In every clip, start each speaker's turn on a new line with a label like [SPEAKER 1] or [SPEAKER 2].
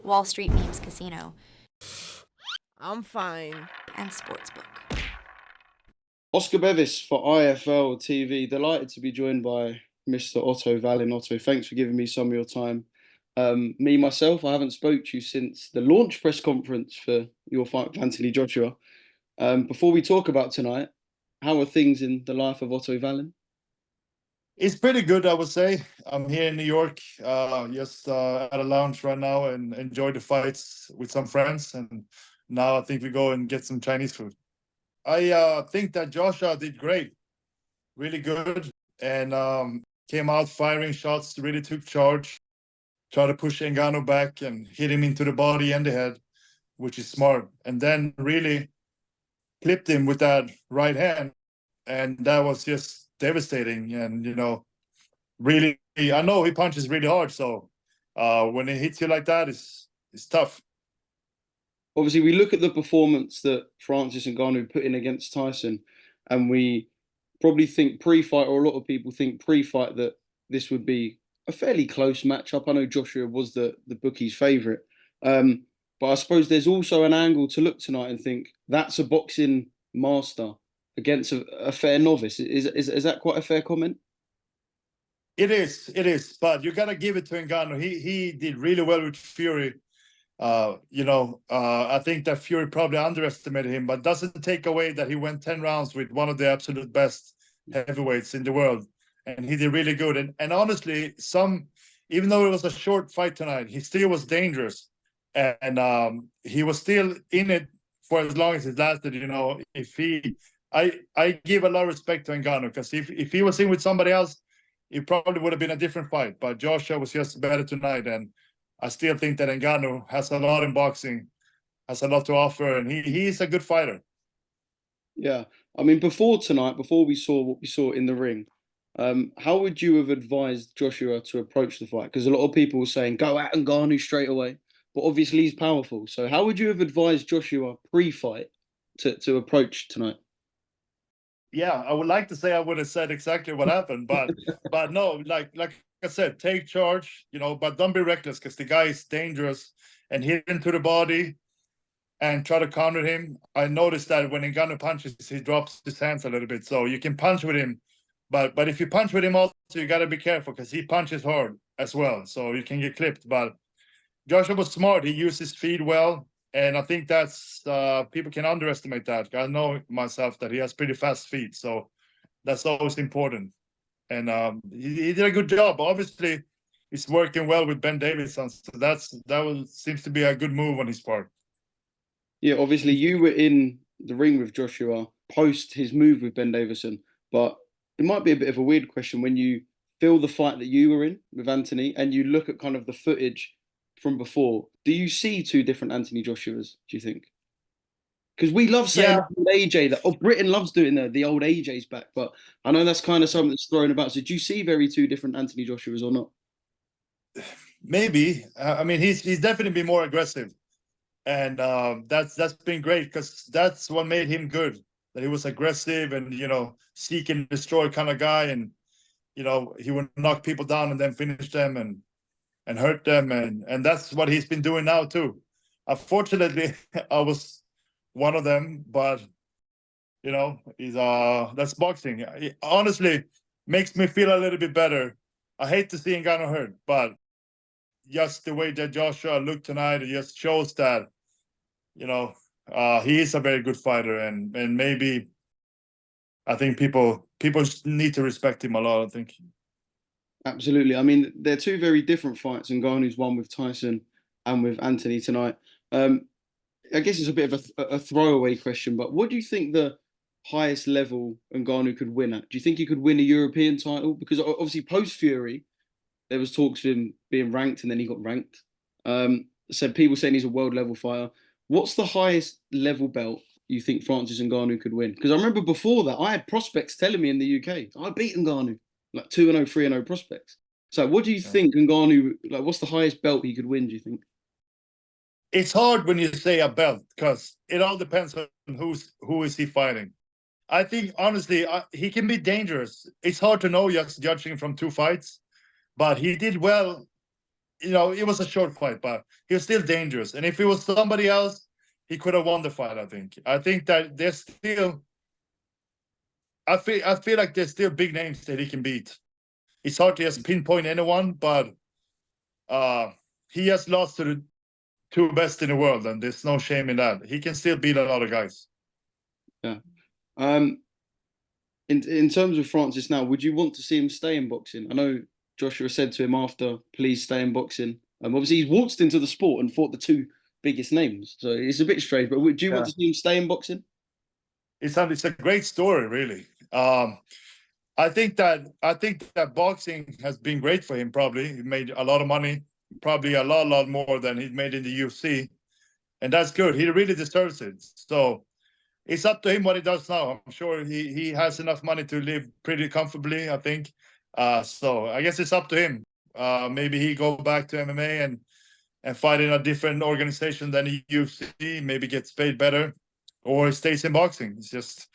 [SPEAKER 1] Wall Street Memes Casino,
[SPEAKER 2] I'm fine.
[SPEAKER 1] and Sportsbook.
[SPEAKER 3] Oscar Bevis for IFL TV. Delighted to be joined by Mr. Otto Wallin. Otto, thanks for giving me some of your time. Myself, I haven't spoke to you since the launch press conference for your fight with Anthony Joshua. Before we talk about tonight, how are things in the life of Otto Wallin?
[SPEAKER 4] It's pretty good, I would say. I'm here in New York, just at a lounge right now and enjoy the fights with some friends. And now I think we go and get some Chinese food. I think that Joshua did great, really good, and came out firing shots, really took charge, tried to push Ngannou back and hit him into the body and the head, which is smart. And then really clipped him with that right hand. And that was just devastating. And, really, I know he punches really hard. So when it hits you like that, it's tough.
[SPEAKER 3] Obviously, we look at the performance that Francis Ngannou put in against Tyson, and we probably think pre-fight, or a lot of people think pre-fight, that this would be a fairly close matchup. I know Joshua was the bookie's favourite, but I suppose there's also an angle to look tonight and think that's a boxing master against a fair novice. Is that quite a fair comment?
[SPEAKER 4] It is. But you gotta give it to Ngannou. He did really well with Fury. I think that Fury probably underestimated him, but doesn't take away that he went 10 rounds with one of the absolute best heavyweights in the world, and he did really good. And honestly, even though it was a short fight tonight, he still was dangerous, and he was still in it for as long as it lasted. I give a lot of respect to Ngannou, because if he was in with somebody else, it probably would have been a different fight. But Joshua was just better tonight, and I still think that Ngannou has a lot in boxing, has a lot to offer, and he's a good fighter.
[SPEAKER 3] Yeah, I mean, before tonight, before we saw what we saw in the ring, how would you have advised Joshua to approach the fight? Because a lot of people were saying go at Ngannou straight away, but obviously he's powerful. So how would you have advised Joshua pre-fight to approach tonight?
[SPEAKER 4] Yeah, I would like to say I would have said exactly what happened, but no, like I said, take charge, but don't be reckless, because the guy is dangerous, and hit him to the body and try to counter him. I noticed that when Ngannou punches, he drops his hands a little bit, so you can punch with him, but if you punch with him also, you got to be careful, because he punches hard as well, so you can get clipped. But Joshua was smart. He used his feet well, and I think that's people can underestimate that. I know myself that he has pretty fast feet, so that's always important. And he did a good job. Obviously, he's working well with Ben Davison, so that seems to be a good move on his part.
[SPEAKER 3] Yeah, obviously you were in the ring with Joshua post his move with Ben Davison, but it might be a bit of a weird question when you feel the fight that you were in with Anthony and you look at kind of the footage from before. Do you see two different Anthony Joshuas, do you think? Because we love saying AJ, that Britain loves doing the old AJ's back, but I know that's kind of something that's thrown about. So do you see very two different Anthony Joshuas or not?
[SPEAKER 4] Maybe. I mean, he's definitely been more aggressive, and that's been great, because that's what made him good. That he was aggressive and seek and destroy kind of guy, and he would knock people down and then finish them and hurt them, and that's what he's been doing now too. Unfortunately, I was one of them, but he's that's boxing. It honestly makes me feel a little bit better. I hate to see Ngannou hurt, but just the way that Joshua looked tonight, it just shows that he is a very good fighter, and maybe I think people need to respect him a lot, I think.
[SPEAKER 3] Absolutely. I mean, they're two very different fights. Ngannou's one with Tyson and with Anthony tonight. I guess it's a bit of a throwaway question, but what do you think the highest level Ngannou could win at? Do you think he could win a European title? Because obviously post-Fury, there was talks of him being ranked, and then he got ranked. So people saying he's a world level fighter. What's the highest level belt you think Francis Ngannou could win? Because I remember before that, I had prospects telling me in the UK, I beat Ngannou, like 2-0, 3-0 prospects. So what do you think Ngannou, like what's the highest belt he could win, do you think?
[SPEAKER 4] It's hard when you say a belt, because it all depends on who is he fighting. I think, honestly, he can be dangerous. It's hard to know just judging from two fights, but he did well it was a short fight, but he was still dangerous. And if it was somebody else, he could have won the fight. I think that there's still. I feel like there's still big names that he can beat. It's hard to just pinpoint anyone, but he has lost to the two best in the world, and there's no shame in that. He can still beat a lot of guys.
[SPEAKER 3] Yeah. In terms of Francis now, would you want to see him stay in boxing? I know Joshua said to him after, please stay in boxing. Obviously, he's waltzed into the sport and fought the two biggest names. So it's a bit strange, but would you want to see him stay in boxing?
[SPEAKER 4] It's a great story, really. I think that boxing has been great for him. Probably he made a lot of money, probably a lot more than he made in the UFC, and that's good. He really deserves it. So it's up to him what he does now. I'm sure he has enough money to live pretty comfortably, I think. So I guess it's up to him. Maybe he go back to MMA and fight in a different organization than the UFC. Maybe gets paid better, or he stays in boxing. It's just,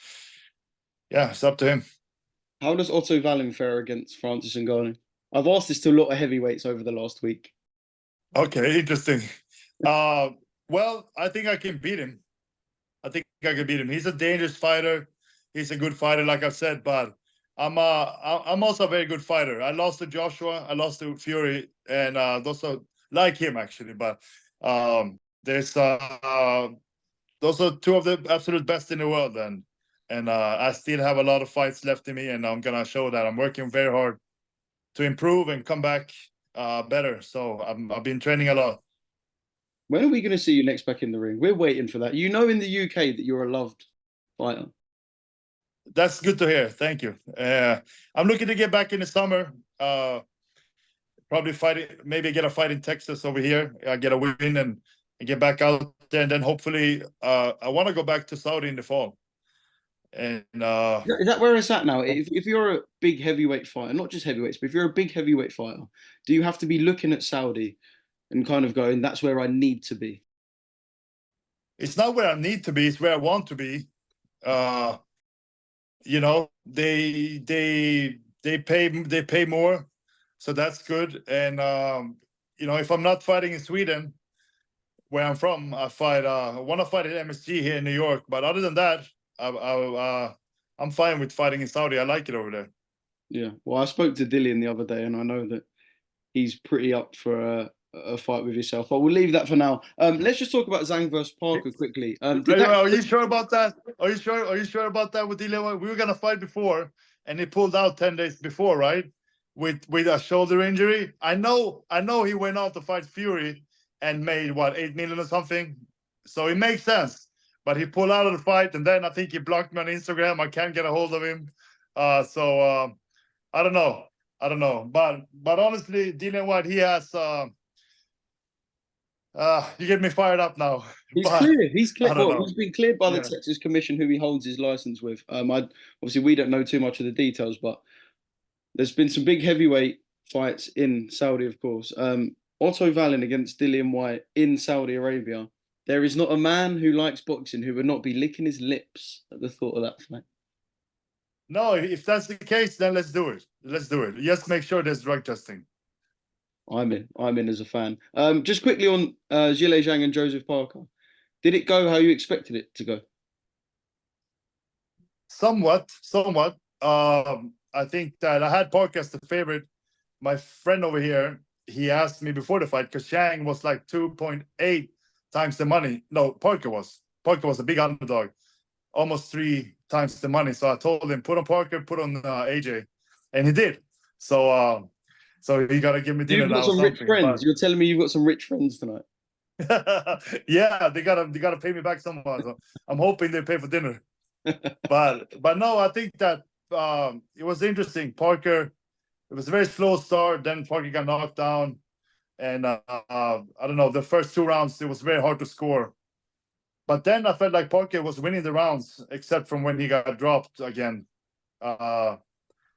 [SPEAKER 4] yeah, it's up to him.
[SPEAKER 3] How does Otto Wallin fare against Francis Ngannou? I've asked this to a lot of heavyweights over the last week.
[SPEAKER 4] Okay, interesting. Well, I think I can beat him. He's a dangerous fighter. He's a good fighter, like I said, but I'm also a very good fighter. I lost to Joshua, I lost to Fury, and those are like him actually. But there's those are two of the absolute best in the world, and I still have a lot of fights left in me, and I'm gonna show that. I'm working very hard to improve and come back better. So I've been training a lot.
[SPEAKER 3] When are we going to see you next back in the ring? We're waiting for that. You know, in the UK that you're a loved fighter.
[SPEAKER 4] That's good to hear. Thank you. I'm looking to get back in the summer. Probably maybe get a fight in Texas over here. Get a win and get back out there, and then hopefully I want to go back to Saudi in the fall. And
[SPEAKER 3] is that where it's at now? If you're a big heavyweight fighter, not just heavyweights, but if you're a big heavyweight fighter, do you have to be looking at Saudi and kind of going, that's where I need to be?
[SPEAKER 4] It's not where I need to be, it's where I want to be. They pay more, so that's good. And if I'm not fighting in Sweden, where I'm from, I want to fight at MSG here in New York. But other than that, I'm fine with fighting in Saudi. I like it over there.
[SPEAKER 3] Yeah. Well, I spoke to Dillian the other day, and I know that he's pretty up for a fight with yourself. But we'll leave that for now. Let's just talk about Zang versus Parker quickly.
[SPEAKER 4] Are you sure about that? Are you sure about that with Dillian? We were gonna fight before, and he pulled out 10 days before, right? With a shoulder injury. I know he went out to fight Fury and made what, 8 million or something. So it makes sense. But he pulled out of the fight, and then I think he blocked me on Instagram. I can't get a hold of him. So I don't know. But honestly, Dillian White, he has. You get me fired up now.
[SPEAKER 3] He's clear. Well, he's been cleared by the Texas Commission, who he holds his license with. Obviously, we don't know too much of the details, but there's been some big heavyweight fights in Saudi, of course. Otto Wallin against Dillian White in Saudi Arabia. There is not a man who likes boxing who would not be licking his lips at the thought of that fight.
[SPEAKER 4] No, if that's the case, then let's do it. Just make sure there's drug testing.
[SPEAKER 3] I'm in as a fan. Just quickly on Zhilei Zhang and Joseph Parker. Did it go how you expected it to go?
[SPEAKER 4] Somewhat. I think that I had Parker as the favorite. My friend over here, he asked me before the fight, because Zhang was like 2.8 times the money. No, Parker was a big underdog, almost 3 times the money. So I told him, put on Parker, put on AJ, and he did. So you gotta give me dinner now.
[SPEAKER 3] You've got some rich friends. You're telling me you've got some rich friends tonight.
[SPEAKER 4] Yeah, they gotta pay me back somehow. So I'm hoping they pay for dinner. but no, I think that it was interesting. Parker, it was a very slow start. Then Parker got knocked down, and I don't know. The first 2 rounds, it was very hard to score. But then I felt like Parker was winning the rounds, except from when he got dropped again.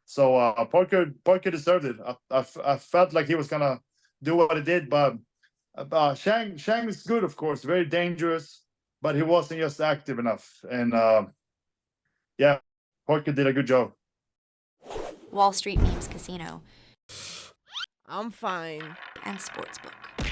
[SPEAKER 4] So Parker deserved it. I felt like he was gonna do what he did, but Zhang is good, of course, very dangerous, but he wasn't just active enough. And yeah, Parker did a good job.
[SPEAKER 1] Wall Street Memes Casino.
[SPEAKER 2] I'm fine.
[SPEAKER 1] and Sportsbook.